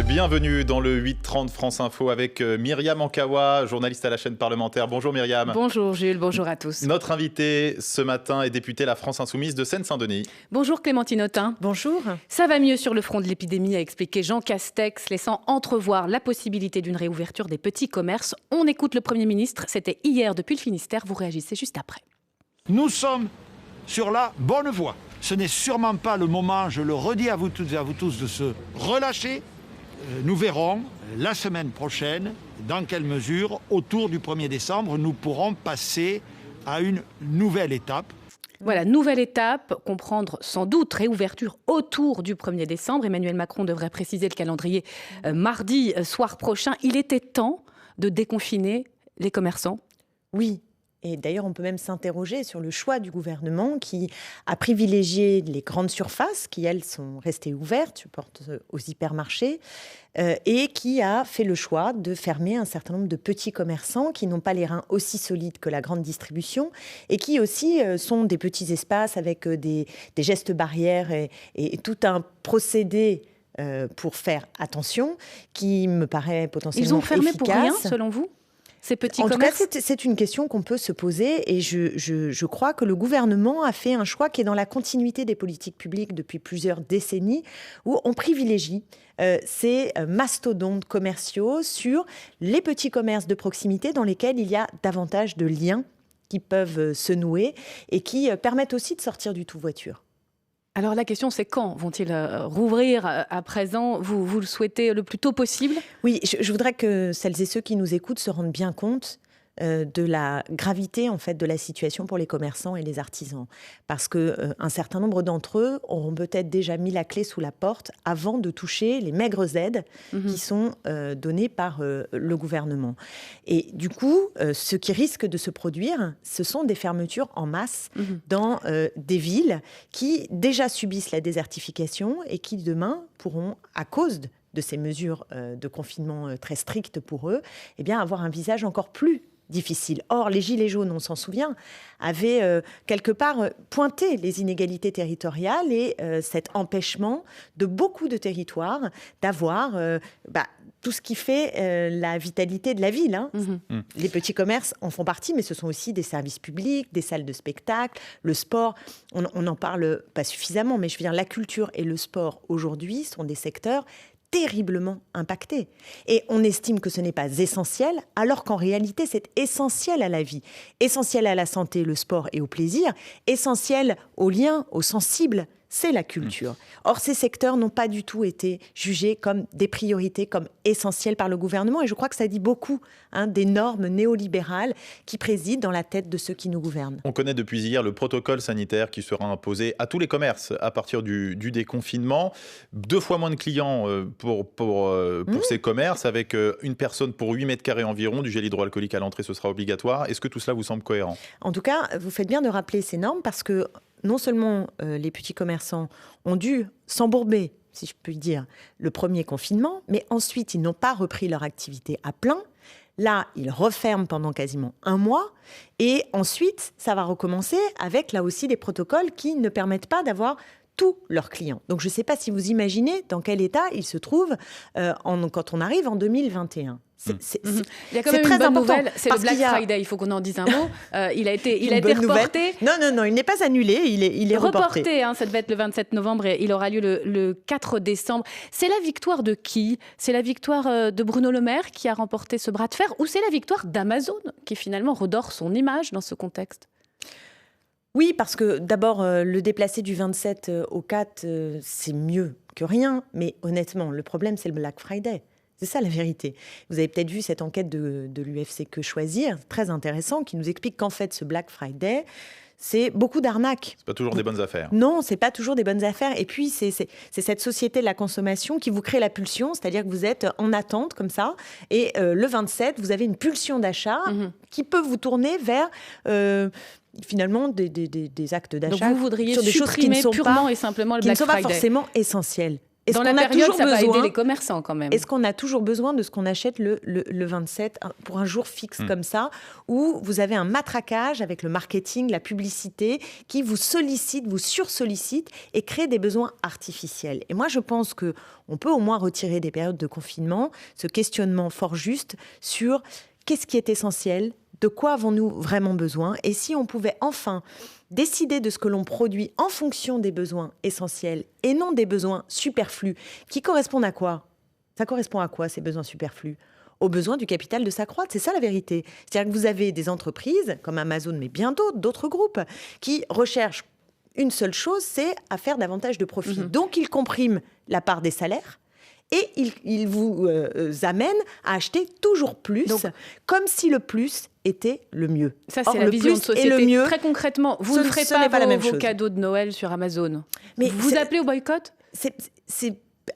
Bienvenue dans le 8h30 France Info avec Myriam Ankawa, journaliste à la chaîne parlementaire. Bonjour Myriam. Bonjour Jules, bonjour à tous. Notre invitée ce matin est députée La France Insoumise de Seine-Saint-Denis. Bonjour Clémentine Autain. Bonjour. Ça va mieux sur le front de l'épidémie, a expliqué Jean Castex, laissant entrevoir la possibilité d'une réouverture des petits commerces. On écoute le Premier ministre, c'était hier depuis le Finistère, vous réagissez juste après. Nous sommes sur la bonne voie. Ce n'est sûrement pas le moment, je le redis à vous toutes et à vous tous, de se relâcher. Nous verrons la semaine prochaine dans quelle mesure, autour du 1er décembre, nous pourrons passer à une nouvelle étape. Voilà, nouvelle étape, comprendre sans doute réouverture autour du 1er décembre. Emmanuel Macron devrait préciser le calendrier mardi soir prochain. Il était temps de déconfiner les commerçants. Oui. Et d'ailleurs, on peut même s'interroger sur le choix du gouvernement qui a privilégié les grandes surfaces, qui, elles, sont restées ouvertes, je porte aux hypermarchés, et qui a fait le choix de fermer un certain nombre de petits commerçants qui n'ont pas les reins aussi solides que la grande distribution et qui aussi sont des petits espaces avec des gestes barrières et tout un procédé pour faire attention qui me paraît potentiellement efficace. Ils ont fermé pour rien, selon vous ? Ces petits commerces. En tout cas, c'est une question qu'on peut se poser et je crois que le gouvernement a fait un choix qui est dans la continuité des politiques publiques depuis plusieurs décennies où on privilégie ces mastodontes commerciaux sur les petits commerces de proximité dans lesquels il y a davantage de liens qui peuvent se nouer et qui permettent aussi de sortir du tout-voiture. Alors la question c'est quand vont-ils rouvrir à présent, vous le souhaitez le plus tôt possible ? Oui, je voudrais que celles et ceux qui nous écoutent se rendent bien compte de la gravité en fait de la situation pour les commerçants et les artisans. Parce qu'un certain nombre d'entre eux auront peut-être déjà mis la clé sous la porte avant de toucher les maigres aides qui sont données par le gouvernement. Et du coup, ce qui risque de se produire, ce sont des fermetures en masse dans des villes qui déjà subissent la désertification et qui demain pourront, à cause de ces mesures de confinement très strictes pour eux, eh bien, avoir un visage encore plus difficile. Or, les Gilets jaunes, on s'en souvient, avaient quelque part pointé les inégalités territoriales et cet empêchement de beaucoup de territoires d'avoir tout ce qui fait la vitalité de la ville. Les petits commerces en font partie, mais ce sont aussi des services publics, des salles de spectacle, le sport. On n'en parle pas suffisamment, mais je veux dire, la culture et le sport aujourd'hui sont des secteurs terriblement impacté. Et on estime que ce n'est pas essentiel, alors qu'en réalité, c'est essentiel à la vie, essentiel à la santé, le sport et au plaisir, essentiel aux liens, aux sensibles, c'est la culture. Or, ces secteurs n'ont pas du tout été jugés comme des priorités, comme essentiels par le gouvernement. Et je crois que ça dit beaucoup des normes néolibérales qui président dans la tête de ceux qui nous gouvernent. On connaît depuis hier le protocole sanitaire qui sera imposé à tous les commerces à partir du déconfinement. 2 fois moins de clients pour ces commerces, avec une personne pour 8 mètres carrés environ. Du gel hydroalcoolique à l'entrée, ce sera obligatoire. Est-ce que tout cela vous semble cohérent ? En tout cas, vous faites bien de rappeler ces normes parce que non seulement les petits commerçants ont dû s'embourber, si je puis dire, le premier confinement, mais ensuite, ils n'ont pas repris leur activité à plein. Là, ils referment pendant quasiment 1 mois. Et ensuite, ça va recommencer avec, là aussi, des protocoles qui ne permettent pas d'avoir tous leurs clients. Donc, je ne sais pas si vous imaginez dans quel état ils se trouvent quand on arrive en 2021. Il y a quand même une bonne nouvelle, c'est le Black Friday, il faut qu'on en dise un mot. Il a été reporté. Non, il n'est pas annulé, il est reporté. Ça devait être le 27 novembre et il aura lieu le 4 décembre. C'est la victoire de qui ? C'est la victoire de Bruno Le Maire qui a remporté ce bras de fer ou c'est la victoire d'Amazon qui finalement redore son image dans ce contexte ? Oui, parce que d'abord, le déplacer du 27 au 4, c'est mieux que rien. Mais honnêtement, le problème, c'est le Black Friday. C'est ça la vérité. Vous avez peut-être vu cette enquête de l'UFC Que Choisir, très intéressant, qui nous explique qu'en fait, ce Black Friday, c'est beaucoup d'arnaques. C'est pas toujours des bonnes affaires. Non, c'est pas toujours des bonnes affaires. Et puis, c'est cette société de la consommation qui vous crée la pulsion, c'est-à-dire que vous êtes en attente comme ça. Et le 27, vous avez une pulsion d'achat qui peut vous tourner vers... finalement des actes d'achat. Donc vous voudriez sur des choses qui ne sont purement et simplement le Black Friday. Qui ne sont pas forcément essentielles. Dans la période, ça va aider les commerçants quand même. Est-ce qu'on a toujours besoin de ce qu'on achète le 27 pour un jour fixe comme ça, où vous avez un matraquage avec le marketing, la publicité, qui vous sollicite, vous sursollicite et crée des besoins artificiels. Et moi, je pense qu'on peut au moins retirer des périodes de confinement ce questionnement fort juste sur qu'est-ce qui est essentiel, de quoi avons-nous vraiment besoin, et si on pouvait enfin décider de ce que l'on produit en fonction des besoins essentiels et non des besoins superflus, qui correspondent à quoi ? Ça correspond à quoi, ces besoins superflus ? Aux besoins du capital de s'accroître, c'est ça la vérité. C'est-à-dire que vous avez des entreprises, comme Amazon, mais bien d'autres groupes, qui recherchent une seule chose, c'est à faire davantage de profit. Donc, ils compriment la part des salaires, et il vous amène à acheter toujours plus, comme si le plus était le mieux. Ça, c'est la vision de société. Et le mieux, très concrètement, vous ne ferez pas vos cadeaux de Noël sur Amazon. Mais vous appelez au boycott ?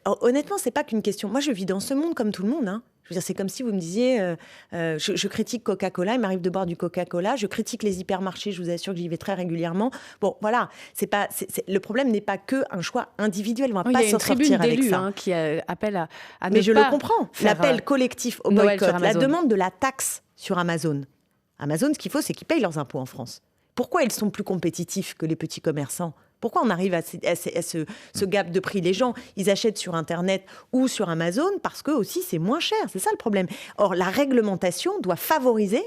Honnêtement, c'est pas qu'une question. Moi, je vis dans ce monde comme tout le monde, hein. Je veux dire, c'est comme si vous me disiez, je critique Coca-Cola, il m'arrive de boire du Coca-Cola, je critique les hypermarchés, je vous assure que j'y vais très régulièrement. Bon, voilà, le problème n'est pas qu'un choix individuel, on ne va pas s'en sortir avec ça. Il y a une tribune d'élus qui appelle à ne pas. Mais je le comprends, l'appel collectif au boycott, la demande de la taxe sur Amazon. Amazon, ce qu'il faut, c'est qu'ils payent leurs impôts en France. Pourquoi ils sont plus compétitifs que les petits commerçants ? Pourquoi on arrive à ce gap de prix ? Les gens, ils achètent sur Internet ou sur Amazon parce que aussi c'est moins cher. C'est ça le problème. Or, la réglementation doit favoriser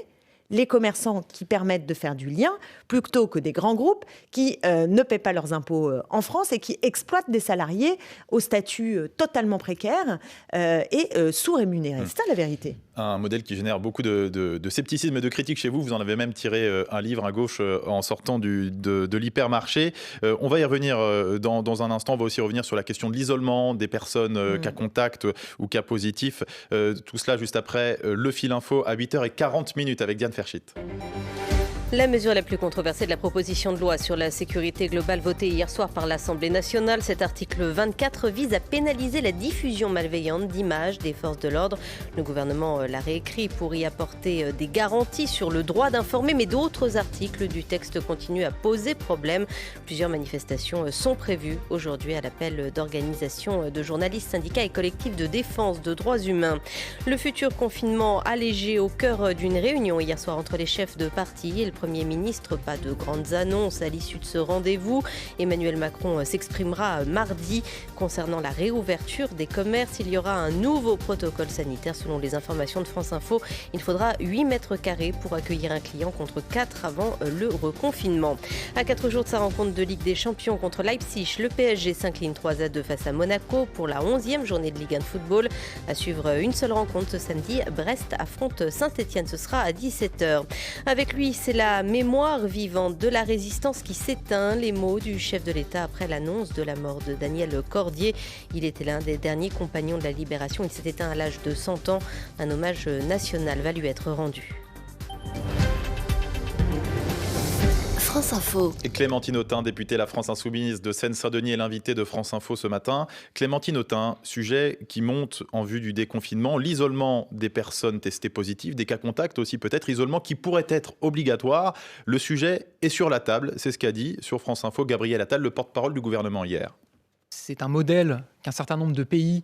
les commerçants qui permettent de faire du lien plutôt que des grands groupes qui ne paient pas leurs impôts en France et qui exploitent des salariés au statut totalement précaire et sous-rémunérés. C'est ça la vérité. Un modèle qui génère beaucoup de scepticisme et de critiques chez vous. Vous en avez même tiré un livre à gauche en sortant de l'hypermarché. On va y revenir dans un instant. On va aussi revenir sur la question de l'isolement des personnes cas contact ou cas positifs. Tout cela juste après le fil info à 8h40 avec Diane Ferchit. La mesure la plus controversée de la proposition de loi sur la sécurité globale votée hier soir par l'Assemblée nationale, cet article 24 vise à pénaliser la diffusion malveillante d'images des forces de l'ordre. Le gouvernement l'a réécrit pour y apporter des garanties sur le droit d'informer, mais d'autres articles du texte continuent à poser problème. Plusieurs manifestations sont prévues aujourd'hui à l'appel d'organisations de journalistes, syndicats et collectifs de défense de droits humains. Le futur confinement allégé au cœur d'une réunion hier soir entre les chefs de parti et le Premier ministre. Pas de grandes annonces à l'issue de ce rendez-vous. Emmanuel Macron s'exprimera mardi concernant la réouverture des commerces. Il y aura un nouveau protocole sanitaire. Selon les informations de France Info, il faudra 8 mètres carrés pour accueillir un client contre 4 avant le reconfinement. À 4 jours de sa rencontre de Ligue des Champions contre Leipzig, le PSG s'incline 3-2 face à Monaco pour la 11e journée de Ligue 1 de football. À suivre une seule rencontre ce samedi, Brest affronte Saint-Etienne. Ce sera à 17h. Avec lui, c'est la mémoire vivante de la résistance qui s'éteint. Les mots du chef de l'État après l'annonce de la mort de Daniel Cordier. Il était l'un des derniers compagnons de la Libération. Il s'est éteint à l'âge de 100 ans. Un hommage national va lui être rendu. France Info. Et Clémentine Autain, députée La France Insoumise de Seine-Saint-Denis, est l'invitée de France Info ce matin. Clémentine Autain, sujet qui monte en vue du déconfinement, l'isolement des personnes testées positives, des cas contacts aussi peut-être, isolement qui pourrait être obligatoire. Le sujet est sur la table, c'est ce qu'a dit sur France Info Gabriel Attal, le porte-parole du gouvernement hier. C'est un modèle qu'un certain nombre de pays,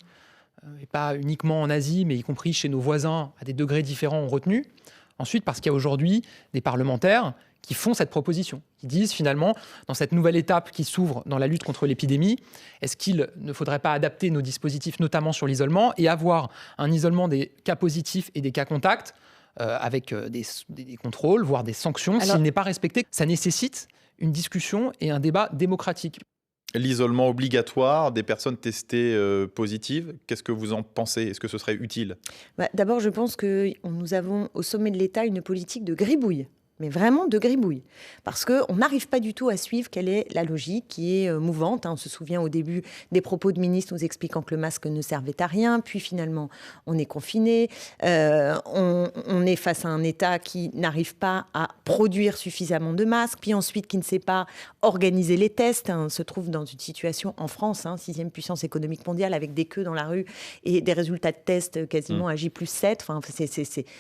et pas uniquement en Asie, mais y compris chez nos voisins, à des degrés différents, ont retenu. Ensuite, parce qu'il y a aujourd'hui des parlementaires qui font cette proposition, qui disent finalement, dans cette nouvelle étape qui s'ouvre dans la lutte contre l'épidémie, est-ce qu'il ne faudrait pas adapter nos dispositifs, notamment sur l'isolement, et avoir un isolement des cas positifs et des cas contacts, avec des contrôles, voire des sanctions, s'il n'est pas respecté. Ça nécessite une discussion et un débat démocratique. L'isolement obligatoire des personnes testées positives, qu'est-ce que vous en pensez ? Est-ce que ce serait utile ? D'abord, je pense que nous avons au sommet de l'État une politique de gribouille. Mais vraiment de gribouille. Parce qu'on n'arrive pas du tout à suivre quelle est la logique qui est mouvante. On se souvient au début des propos de ministres nous expliquant que le masque ne servait à rien. Puis finalement, on est confiné. On est face à un État qui n'arrive pas à produire suffisamment de masques. Puis ensuite, qui ne sait pas organiser les tests. On se trouve dans une situation en France, 6e puissance économique mondiale, avec des queues dans la rue et des résultats de tests quasiment à J+7. Enfin,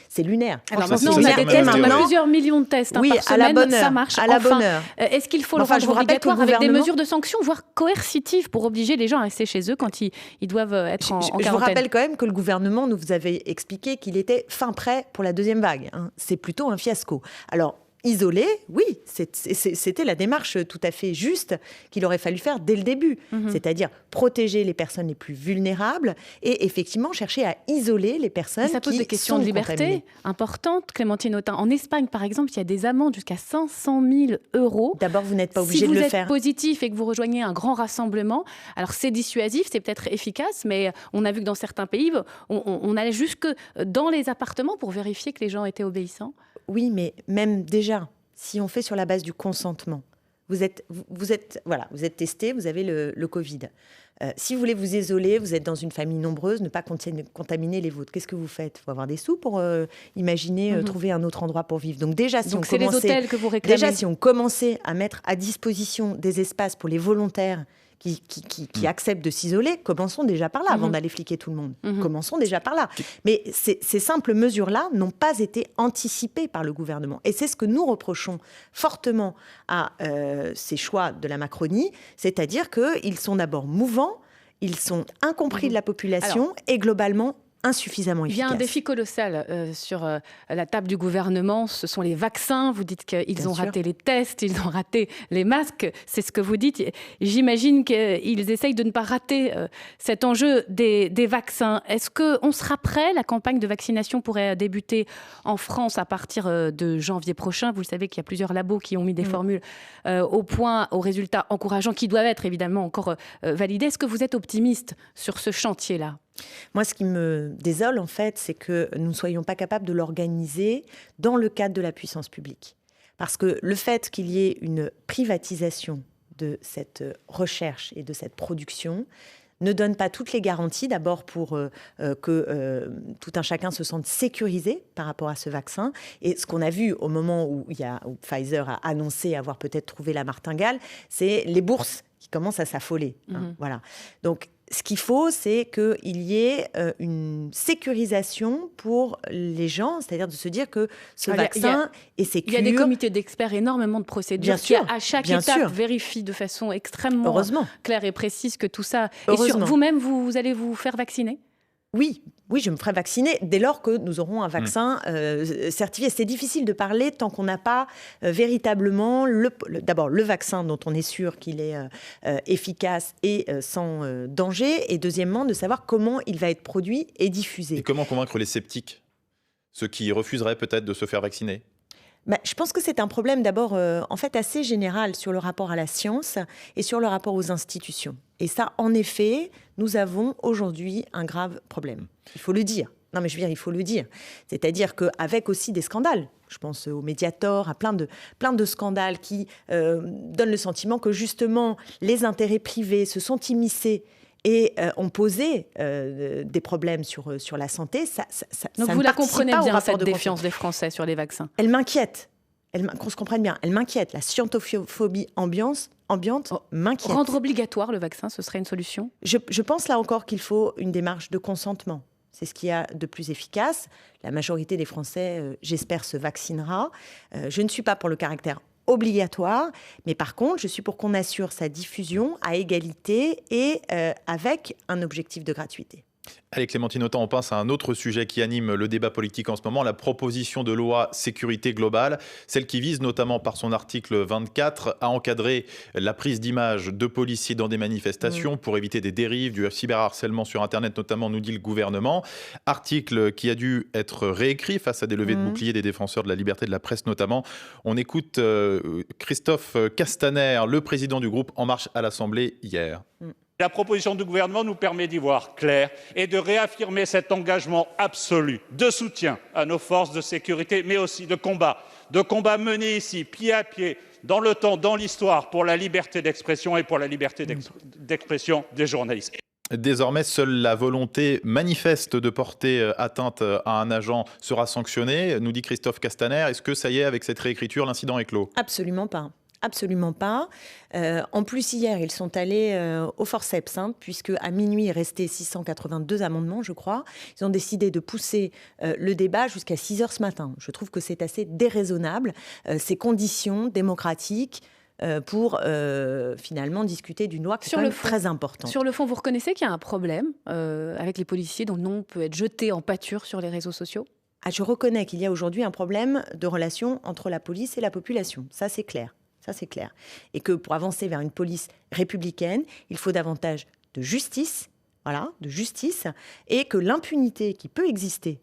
c'est lunaire. Alors maintenant, on a des tests, on a plusieurs millions de tests Oui, par à la semaine, bonne ça heure, marche. à la Enfin, bonne heure. est-ce qu'il faut Enfin, le je rendre vous rappelle que le obligatoire avec des gouvernement- mesures de sanctions, voire coercitives, pour obliger les gens à rester chez eux quand ils doivent être en Je vous quarantaine? rappelle quand même que le gouvernement nous avait expliqué qu'il était fin prêt pour la deuxième vague. C'est plutôt un fiasco. Alors, isoler, oui, c'était la démarche tout à fait juste qu'il aurait fallu faire dès le début. C'est-à-dire protéger les personnes les plus vulnérables et effectivement chercher à isoler les personnes Mais ça pose qui des questions sont de liberté contaminées. importantes, Clémentine Autain. En Espagne, par exemple, il y a des amendes jusqu'à 500 000 euros. D'abord, vous n'êtes pas Si obligé vous de le êtes faire. positif et que vous rejoignez un grand rassemblement, alors c'est dissuasif, c'est peut-être efficace, mais on a vu que dans certains pays, on allait jusque dans les appartements pour vérifier que les gens étaient obéissants. Oui, mais même déjà, si on fait sur la base du consentement, vous êtes testé, vous avez le Covid. Si vous voulez vous isoler, vous êtes dans une famille nombreuse, ne pas contaminer les vôtres. Qu'est-ce que vous faites? Il faut avoir des sous pour imaginer trouver un autre endroit pour vivre. Donc déjà, Donc c'est les hôtels que vous réclamez. Déjà, si on commençait à mettre à disposition des espaces pour les volontaires qui acceptent de s'isoler, commençons déjà par là, avant d'aller fliquer tout le monde. Commençons déjà par là. Mais ces simples mesures-là n'ont pas été anticipées par le gouvernement. Et c'est ce que nous reprochons fortement à ces choix de la Macronie, c'est-à-dire qu'ils sont d'abord mouvants, ils sont incompris de la population et globalement insuffisamment Il y a efficaces. un défi colossal sur la table du gouvernement, ce sont les vaccins. Vous dites qu'ils Bien ont sûr. raté les tests, ils ont raté les masques, c'est ce que vous dites. J'imagine qu'ils essayent de ne pas rater cet enjeu des vaccins. Est-ce qu'on sera prêt? La campagne de vaccination pourrait débuter en France à partir de janvier prochain. Vous le savez qu'il y a plusieurs labos qui ont mis des formules au point, aux résultats encourageants, qui doivent être évidemment encore validés. Est-ce que vous êtes optimiste sur ce chantier-là? Moi, ce qui me désole, en fait, c'est que nous ne soyons pas capables de l'organiser dans le cadre de la puissance publique. Parce que le fait qu'il y ait une privatisation de cette recherche et de cette production ne donne pas toutes les garanties, d'abord pour que tout un chacun se sente sécurisé par rapport à ce vaccin. Et ce qu'on a vu au moment où Pfizer a annoncé avoir peut-être trouvé la martingale, c'est les bourses qui commencent à s'affoler. Voilà. Donc, ce qu'il faut, c'est qu'il y ait une sécurisation pour les gens, c'est-à-dire de se dire que ce vaccin est sécure. Il y a des comités d'experts, énormément de procédures Bien sûr, qui, à chaque bien étape, sûr. vérifient de façon extrêmement Heureusement. claire et précise que tout ça... Et Heureusement. vous-même, vous allez vous faire vacciner? Oui, je me ferai vacciner dès lors que nous aurons un vaccin certifié. C'est difficile de parler tant qu'on n'a pas véritablement d'abord le vaccin dont on est sûr qu'il est efficace et sans danger, et deuxièmement de savoir comment il va être produit et diffusé. Et comment convaincre les sceptiques, ceux qui refuseraient peut-être de se faire vacciner? Je pense que c'est un problème d'abord en fait assez général sur le rapport à la science et sur le rapport aux institutions. Et ça, en effet, nous avons aujourd'hui un grave problème. Il faut le dire. Non, mais je veux dire, il faut le dire. C'est-à-dire qu'avec aussi des scandales, je pense au Mediator, à plein de scandales qui donnent le sentiment que justement les intérêts privés se sont immiscés et ont posé des problèmes sur la santé, ça Donc ça vous ne la participe comprenez pas au bien, rapport cette de défiance des Français sur les vaccins? Elle m'inquiète. Qu'on se comprenne bien, elle m'inquiète. La scientophobie ambiante m'inquiète. Rendre obligatoire le vaccin, ce serait une solution? Je pense là encore qu'il faut une démarche de consentement. C'est ce qu'il y a de plus efficace. La majorité des Français, j'espère, se vaccinera. Je ne suis pas pour le caractère obligatoire, mais par contre, je suis pour qu'on assure sa diffusion à égalité et avec un objectif de gratuité. Allez Clémentine Autain, on passe à un autre sujet qui anime le débat politique en ce moment, la proposition de loi sécurité globale, celle qui vise notamment par son article 24 à encadrer la prise d'images de policiers dans des manifestations pour éviter des dérives, du cyberharcèlement sur Internet notamment, nous dit le gouvernement. Article qui a dû être réécrit face à des levées de boucliers des défenseurs de la liberté de la presse notamment. On écoute Christophe Castaner, le président du groupe En Marche à l'Assemblée hier. La proposition du gouvernement nous permet d'y voir clair et de réaffirmer cet engagement absolu de soutien à nos forces de sécurité, mais aussi de combat menés ici, pied à pied, dans le temps, dans l'histoire, pour la liberté d'expression et pour la liberté d'expression des journalistes. Désormais, seule la volonté manifeste de porter atteinte à un agent sera sanctionnée, nous dit Christophe Castaner. Est-ce que ça y est, avec cette réécriture, l'incident est clos? Absolument pas. absolument pas. En plus, hier, ils sont allés au forceps, puisque à minuit, il restait 682 amendements, je crois. Ils ont décidé de pousser le débat jusqu'à 6 heures ce matin. Je trouve que c'est assez déraisonnable, ces conditions démocratiques pour finalement discuter d'une loi qui est quand même très importante. Sur le fond, vous reconnaissez qu'il y a un problème avec les policiers dont le nom peut être jeté en pâture sur les réseaux sociaux ? Je reconnais qu'il y a aujourd'hui un problème de relation entre la police et la population. Ça, c'est clair. Et que pour avancer vers une police républicaine, il faut davantage de justice, et que l'impunité qui peut exister,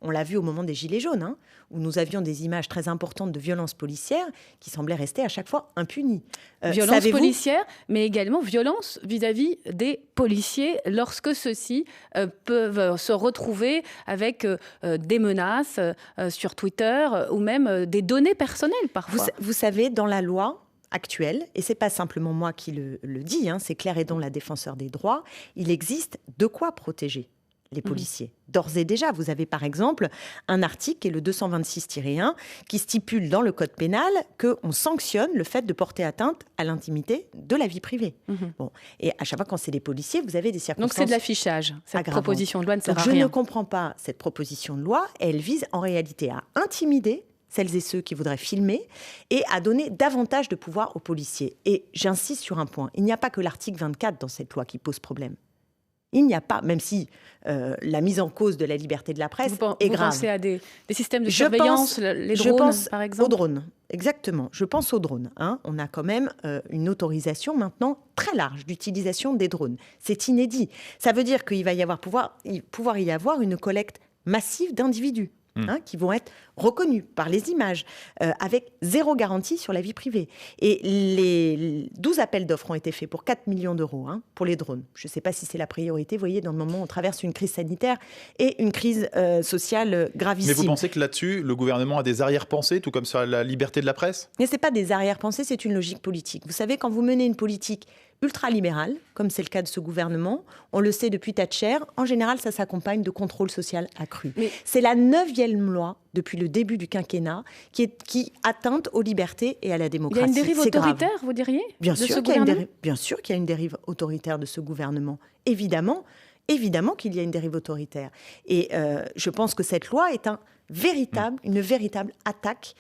on l'a vu au moment des Gilets jaunes, où nous avions des images très importantes de violences policières qui semblaient rester à chaque fois impunies. Violences policières, mais également violences vis-à-vis des policiers lorsque ceux-ci peuvent se retrouver avec des menaces sur Twitter ou même des données personnelles parfois. Vous savez, dans la loi actuelle, et c'est pas simplement moi qui le dis, c'est Claire Hédon, la défenseur des droits, il existe de quoi protéger les policiers. D'ores et déjà, vous avez par exemple un article qui est le 226-1 qui stipule dans le code pénal qu'on sanctionne le fait de porter atteinte à l'intimité de la vie privée. Bon. Et à chaque fois quand c'est des policiers, vous avez des circonstances. Donc c'est de l'affichage. Cette proposition de loi ne sert à rien. Je ne comprends pas cette proposition de loi. Elle vise en réalité à intimider celles et ceux qui voudraient filmer et à donner davantage de pouvoir aux policiers. Et j'insiste sur un point, il n'y a pas que l'article 24 dans cette loi qui pose problème. Il n'y a pas, même si la mise en cause de la liberté de la presse est grave. Vous pensez à des systèmes de surveillance, les drones, par exemple ? Aux drones, exactement. Je pense aux drones. On a quand même une autorisation maintenant très large d'utilisation des drones. C'est inédit. Ça veut dire qu'il va y avoir pouvoir y avoir une collecte massive d'individus. Qui vont être reconnus par les images, avec zéro garantie sur la vie privée. Et les 12 appels d'offres ont été faits pour 4 millions d'euros pour les drones. Je ne sais pas si c'est la priorité, vous voyez, dans le moment où on traverse une crise sanitaire et une crise sociale gravissime. Mais vous pensez que là-dessus, le gouvernement a des arrière-pensées, tout comme sur la liberté de la presse ? Mais ce n'est pas des arrière-pensées, c'est une logique politique. Vous savez, quand vous menez une politique ultralibérale, comme c'est le cas de ce gouvernement, on le sait depuis Thatcher, en général, ça s'accompagne de contrôle social accru. Mais c'est la 9e loi depuis le début du quinquennat qui atteinte aux libertés et à la démocratie. Il y a une dérive autoritaire, vous diriez ? Bien sûr qu'il y a une dérive autoritaire de ce gouvernement. Évidemment qu'il y a une dérive autoritaire. Et je pense que cette loi est une véritable attaque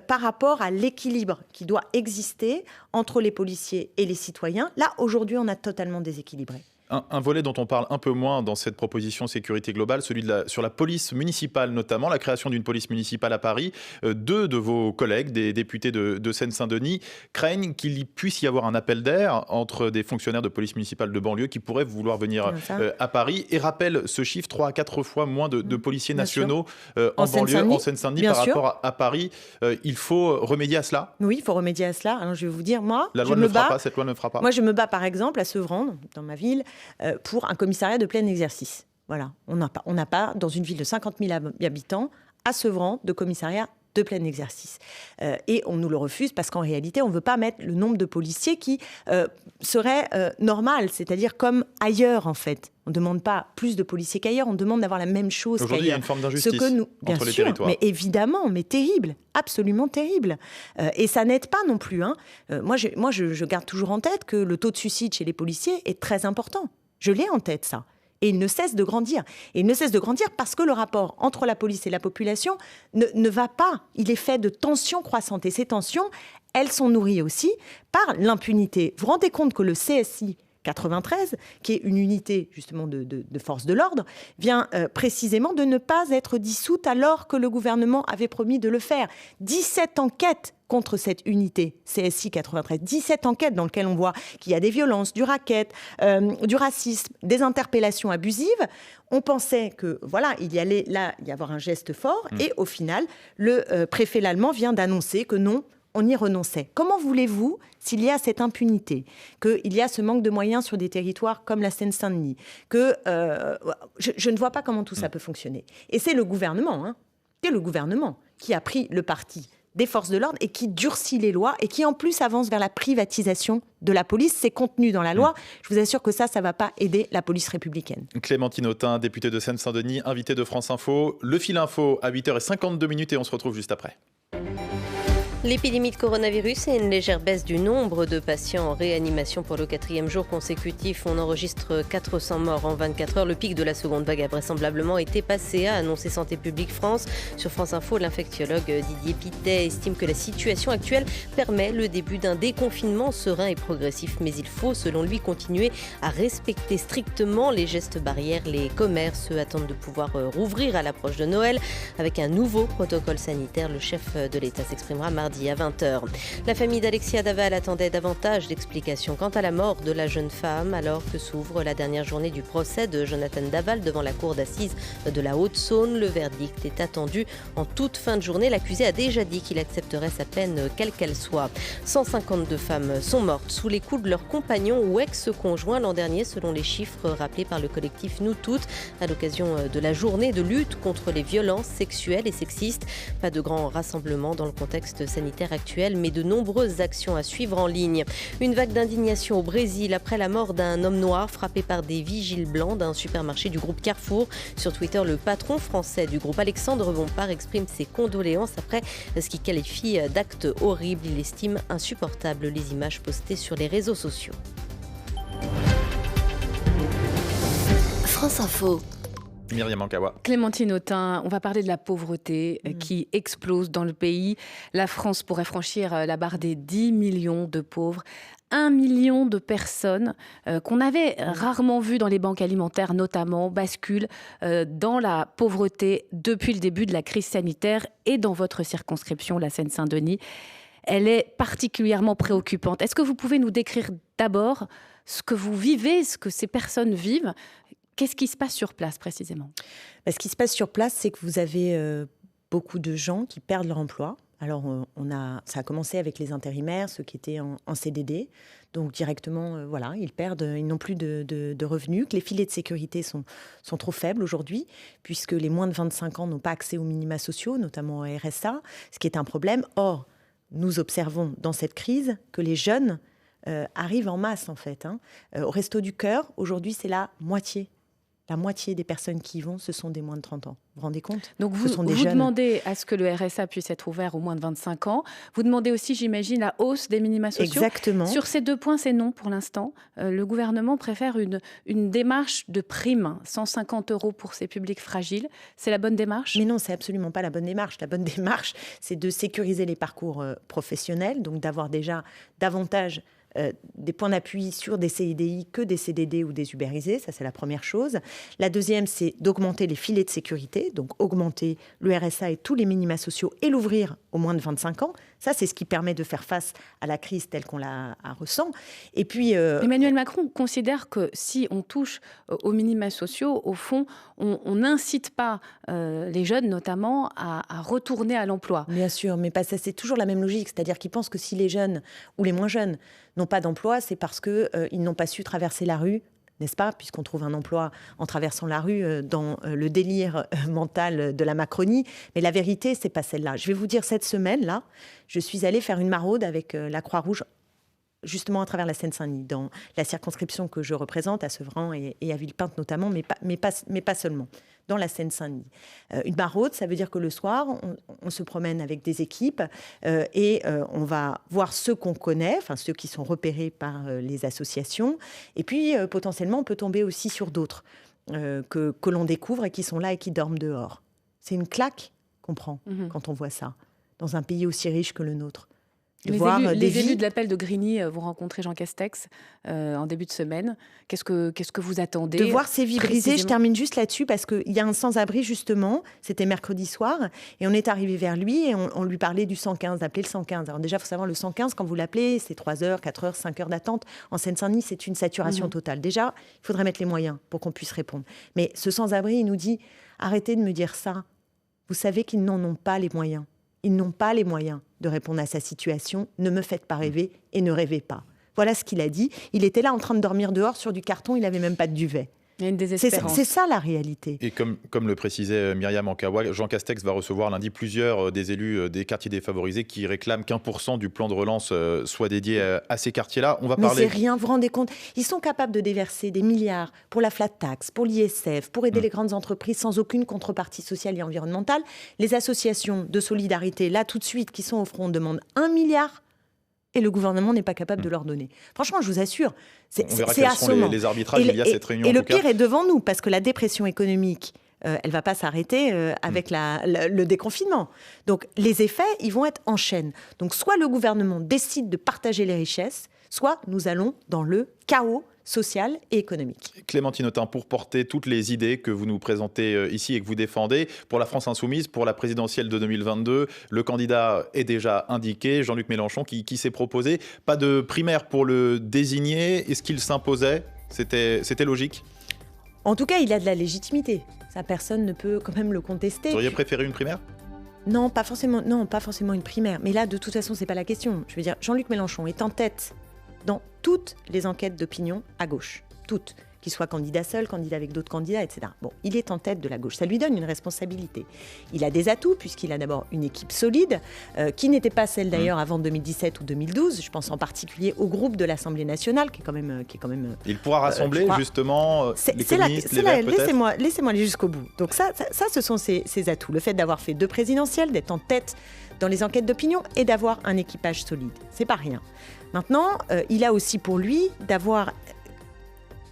par rapport à l'équilibre qui doit exister entre les policiers et les citoyens. Là, aujourd'hui, on a totalement déséquilibré. Un volet dont on parle un peu moins dans cette proposition sécurité globale, celui sur la police municipale notamment, la création d'une police municipale à Paris. Deux de vos collègues, des députés de Seine-Saint-Denis, craignent qu'il puisse y avoir un appel d'air entre des fonctionnaires de police municipale de banlieue qui pourraient vouloir venir à Paris et rappellent ce chiffre 3 à 4 fois moins de policiers nationaux en banlieue, en Seine-Saint-Denis par rapport à Paris. Il faut remédier à cela ? Oui, il faut remédier à cela. Alors, je vais vous dire, cette loi ne fera pas. Moi, je me bats par exemple à Sevran, dans ma ville, pour un commissariat de plein exercice. Voilà, on n'a pas, dans une ville de 50 000 habitants, à Sevran, de commissariat de plein exercice. Et on nous le refuse parce qu'en réalité, on ne veut pas mettre le nombre de policiers qui serait normal, c'est-à-dire comme ailleurs en fait. On ne demande pas plus de policiers qu'ailleurs, on demande d'avoir la même chose qu'ailleurs. Aujourd'hui, il y a une forme d'injustice entre les territoires. Mais évidemment, mais terrible, absolument terrible. Et ça n'aide pas non plus. Moi, je garde toujours en tête que le taux de suicide chez les policiers est très important. Je l'ai en tête, ça. Et il ne cesse de grandir. Et il ne cesse de grandir parce que le rapport entre la police et la population ne va pas. Il est fait de tensions croissantes. Et ces tensions, elles sont nourries aussi par l'impunité. Vous vous rendez compte que le CSI 93, qui est une unité justement de force de l'ordre, vient précisément de ne pas être dissoute alors que le gouvernement avait promis de le faire. 17 enquêtes contre cette unité CSI 93. 17 enquêtes dans lesquelles on voit qu'il y a des violences, du racket, du racisme, des interpellations abusives. On pensait que voilà, il allait là y avoir un geste fort et au final, le préfet Lallemand vient d'annoncer que non, on y renonçait. Comment voulez-vous, s'il y a cette impunité, qu'il y a ce manque de moyens sur des territoires comme la Seine-Saint-Denis, que je ne vois pas comment tout ça peut fonctionner. Et c'est le gouvernement, qui a pris le parti des forces de l'ordre et qui durcit les lois et qui en plus avance vers la privatisation de la police. C'est contenu dans la loi. Je vous assure que ça ne va pas aider la police républicaine. Clémentine Autain, députée de Seine-Saint-Denis, invitée de France Info. Le fil info à 8h52 et on se retrouve juste après. L'épidémie de coronavirus et une légère baisse du nombre de patients en réanimation pour le 4e jour consécutif. On enregistre 400 morts en 24 heures. Le pic de la seconde vague a vraisemblablement été passé, a annoncé Santé publique France. Sur France Info, l'infectiologue Didier Pittet estime que la situation actuelle permet le début d'un déconfinement serein et progressif. Mais il faut, selon lui, continuer à respecter strictement les gestes barrières. Les commerces attendent de pouvoir rouvrir à l'approche de Noël avec un nouveau protocole sanitaire. Le chef de l'État s'exprimera mardi à 20h. La famille d'Alexia Daval attendait davantage d'explications quant à la mort de la jeune femme alors que s'ouvre la dernière journée du procès de Jonathan Daval devant la cour d'assises de la Haute-Saône. Le verdict est attendu en toute fin de journée. L'accusé a déjà dit qu'il accepterait sa peine quelle qu'elle soit. 152 femmes sont mortes sous les coups de leurs compagnons ou ex-conjoints l'an dernier selon les chiffres rappelés par le collectif Nous Toutes à l'occasion de la journée de lutte contre les violences sexuelles et sexistes. Pas de grand rassemblement dans le contexte sanitaire actuel, mais de nombreuses actions à suivre en ligne. Une vague d'indignation au Brésil après la mort d'un homme noir frappé par des vigiles blancs d'un supermarché du groupe Carrefour. Sur Twitter, le patron français du groupe Alexandre Bompard exprime ses condoléances après ce qu'il qualifie d'acte horrible. Il estime insupportable les images postées sur les réseaux sociaux. France Info. Myriam Ankawa. Clémentine Autain, on va parler de la pauvreté qui explose dans le pays. La France pourrait franchir la barre des 10 millions de pauvres. 1 million de personnes qu'on avait rarement vues dans les banques alimentaires notamment basculent dans la pauvreté depuis le début de la crise sanitaire et dans votre circonscription, la Seine-Saint-Denis. Elle est particulièrement préoccupante. Est-ce que vous pouvez nous décrire d'abord ce que vous vivez, ce que ces personnes vivent ? Qu'est-ce qui se passe sur place précisément ? Ce qui se passe sur place, c'est que vous avez beaucoup de gens qui perdent leur emploi. Alors, ça a commencé avec les intérimaires, ceux qui étaient en CDD. Donc, directement, ils perdent, ils n'ont plus de revenus. Que les filets de sécurité sont trop faibles aujourd'hui, puisque les moins de 25 ans n'ont pas accès aux minima sociaux, notamment au RSA, ce qui est un problème. Or, nous observons dans cette crise que les jeunes arrivent en masse, en fait. Au Resto du Cœur, aujourd'hui, c'est la moitié. La moitié des personnes qui y vont, ce sont des moins de 30 ans. Vous vous rendez compte ? Donc ce sont des vous jeunes. Demandez à ce que le RSA puisse être ouvert aux moins de 25 ans. Vous demandez aussi, j'imagine, la hausse des minima sociaux. Exactement. Sur ces deux points, c'est non pour l'instant. Le gouvernement préfère une démarche de prime, 150 € pour ces publics fragiles. C'est la bonne démarche ? Mais non, c'est absolument pas la bonne démarche. La bonne démarche, c'est de sécuriser les parcours professionnels, donc d'avoir déjà davantage des points d'appui sur des CDI que des CDD ou des ubérisés, ça c'est la première chose. La deuxième, c'est d'augmenter les filets de sécurité, donc augmenter le RSA et tous les minima sociaux et l'ouvrir aux moins de 25 ans. Ça, c'est ce qui permet de faire face à la crise telle qu'on la ressent. Et puis, Emmanuel Macron considère que si on touche aux minima sociaux, au fond, on n'incite pas les jeunes notamment à retourner à l'emploi. Bien sûr, mais pas ça, c'est toujours la même logique. C'est-à-dire qu'ils pensent que si les jeunes ou les moins jeunes n'ont pas d'emploi, c'est parce qu'ils n'ont pas su traverser la rue, n'est-ce pas ? Puisqu'on trouve un emploi en traversant la rue dans le délire mental de la Macronie. Mais la vérité, c'est pas celle-là. Je vais vous dire, cette semaine-là, je suis allée faire une maraude avec la Croix-Rouge, justement à travers la Seine-Saint-Denis, dans la circonscription que je représente, à Sevran et à Villepinte notamment, mais pas seulement, dans la Seine-Saint-Denis. Une maraude, ça veut dire que le soir, on se promène avec des équipes et on va voir ceux qu'on connaît, enfin ceux qui sont repérés par les associations, et puis potentiellement on peut tomber aussi sur d'autres que l'on découvre et qui sont là et qui dorment dehors. C'est une claque qu'on prend quand on voit ça, dans un pays aussi riche que le nôtre. Les élus de l'appel de Grigny vont rencontrer Jean Castex en début de semaine. Qu'est-ce que vous attendez ? De voir ces vies brisées, je termine juste là-dessus parce qu'il y a un sans-abri justement, c'était mercredi soir, et on est arrivé vers lui et on lui parlait du 115, d'appeler le 115. Alors déjà, il faut savoir, le 115, quand vous l'appelez, c'est 3 heures, 4 heures, 5 heures d'attente. En Seine-Saint-Denis, c'est une saturation totale. Déjà, il faudrait mettre les moyens pour qu'on puisse répondre. Mais ce sans-abri, il nous dit, arrêtez de me dire ça. Vous savez qu'ils n'en ont pas les moyens. Ils n'ont pas les moyens de répondre à sa situation. Ne me faites pas rêver et ne rêvez pas. Voilà ce qu'il a dit. Il était là en train de dormir dehors sur du carton. Il n'avait même pas de duvet. Il y a une désespérance. C'est ça la réalité. Et comme le précisait Myriam Ankawa, Jean Castex va recevoir lundi plusieurs des élus des quartiers défavorisés qui réclament qu'1% du plan de relance soit dédié à ces quartiers-là. On va Mais parler... c'est rien, vous vous rendez compte? Ils sont capables de déverser des milliards pour la flat tax, pour l'ISF, pour aider les grandes entreprises sans aucune contrepartie sociale et environnementale. Les associations de solidarité, là tout de suite, qui sont au front, demandent 1 milliard. Et le gouvernement n'est pas capable de leur donner. Franchement, je vous assure, c'est assommant. On verra quels seront les arbitrages. Il y a cette réunion. Et le pire est devant nous, parce que la dépression économique, elle ne va pas s'arrêter avec le déconfinement. Donc, les effets, ils vont être en chaîne. Donc, soit le gouvernement décide de partager les richesses, soit nous allons dans le chaos social et économique. Clémentine Autain, pour porter toutes les idées que vous nous présentez ici et que vous défendez, pour la France Insoumise, pour la présidentielle de 2022, le candidat est déjà indiqué, Jean-Luc Mélenchon, qui s'est proposé. Pas de primaire pour le désigner. Est-ce qu'il s'imposait ? C'était logique ? En tout cas, il a de la légitimité. Ça, personne ne peut quand même le contester. Vous auriez préféré une primaire ? Non, pas forcément une primaire. Mais là, de toute façon, c'est pas la question. Je veux dire, Jean-Luc Mélenchon est en tête dans toutes les enquêtes d'opinion à gauche. Toutes. Qu'il soit candidat seul, candidat avec d'autres candidats, etc. Bon, il est en tête de la gauche. Ça lui donne une responsabilité. Il a des atouts, puisqu'il a d'abord une équipe solide, qui n'était pas celle d'ailleurs avant 2017 ou 2012. Je pense en particulier au groupe de l'Assemblée nationale, qui est quand même. Il pourra rassembler justement les communistes, les Verts, peut-être. Laissez-moi aller jusqu'au bout. Donc ça, ce sont ses atouts. Le fait d'avoir fait 2 présidentielles, d'être en tête dans les enquêtes d'opinion et d'avoir un équipage solide. C'est pas rien. Maintenant, il a aussi pour lui d'avoir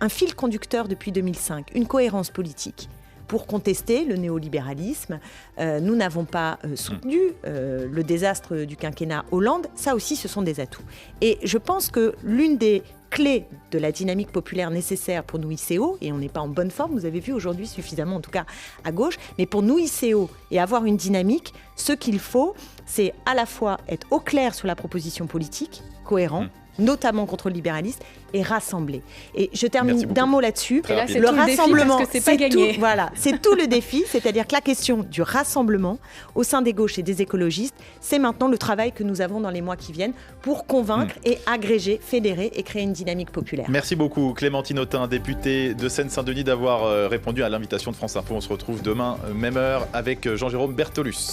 un fil conducteur depuis 2005, une cohérence politique. Pour contester le néolibéralisme, nous n'avons pas soutenu le désastre du quinquennat Hollande. Ça aussi, ce sont des atouts. Et je pense que l'une des clés de la dynamique populaire nécessaire pour nous ICO, et on n'est pas en bonne forme, vous avez vu aujourd'hui suffisamment, en tout cas à gauche, mais pour nous ICO et avoir une dynamique, ce qu'il faut, c'est à la fois être au clair sur la proposition politique, cohérent, notamment contre le libéralisme, et rassembler. Et je termine d'un mot là-dessus. Et là, c'est le tout rassemblement, le défi parce que c'est pas gagné. Voilà, c'est tout le défi, c'est-à-dire que la question du rassemblement au sein des gauches et des écologistes, c'est maintenant le travail que nous avons dans les mois qui viennent pour convaincre et agréger, fédérer et créer une dynamique populaire. Merci beaucoup Clémentine Autain, députée de Seine-Saint-Denis, d'avoir répondu à l'invitation de France Info. On se retrouve demain, même heure, avec Jean-Jérôme Bertolus.